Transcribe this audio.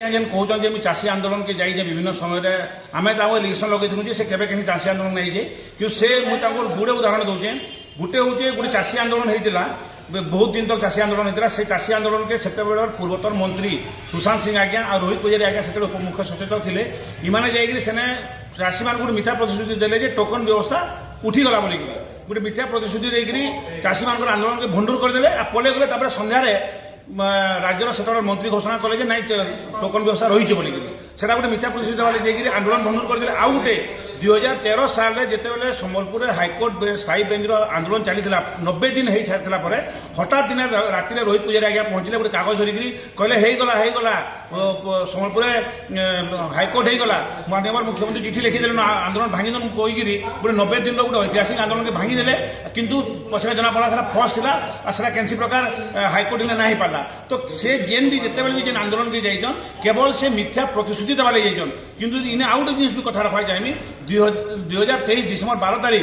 जेन कहते हैं चाषी आंदोलन के जाइए विभिन्न समय आम इलेक्शन लगे से केवे कहीं चाषी आंदोलन नहीं जाए कि से मुझे गुड़े उदाहरण दूचे गोटे हूँ गोटे चाषी आंदोलन होता बहुत दिन तक चाषी आंदोलन होता से चाषी आंदोलन के से पूर्वतन मंत्री सुशांत सिंह आज्ञा और रोहित पुजारी आज्ञा से मुख्य सचेतक थे इमाने जाइए सेने चाषी मान गोटे मिथ्या प्रतिश्रुति देले टोकन व्यवस्था उठीगला बोलिक गोटे मिथ्या प्रतिश्रुति देकर चाषी मान आंदोलन के भंडूर करदे पलि गले सन्धार राज्यर से मंत्री घोषणा कले ना टोकन व्यवस्था रही है बोलिकी गोटे मिथ्या प्रतिश्रुति वाले आंदोलन भंडूर करदे आउ गोटे 2013 साल जिते सम्बलपुर हाइकोर्ट स्थायी बेंच आंदोलन चली 90 दिन हो सारी हठात दिन राति रोहित पुजारी आज्ञा पहुंचले गोटे कागज धरिकी कहले होगला सम्बलपुर हाइकोर्ट होगला माननीय मुख्यमंत्री चिठी लिखिदे आंदोलन भांगी कहीकि गोटे 90 दिन गोटे ऐतिहासिक आंदोलन के भांगीदे किंतु पछे जना पड़ा था फर्स्ट था और कैंसी प्रकार हाइकोर्ट ना हो पारा तो से जेन भी जिते भी जेन आंदोलन के जाइछन केवल से मिथ्या प्रतिश्रुति देवा लगे जाइछन किंतु इन्हें आउ गोटे जिनिस भी कथा रखा चाहिए 2023 डिसेम्बर 12 तारीख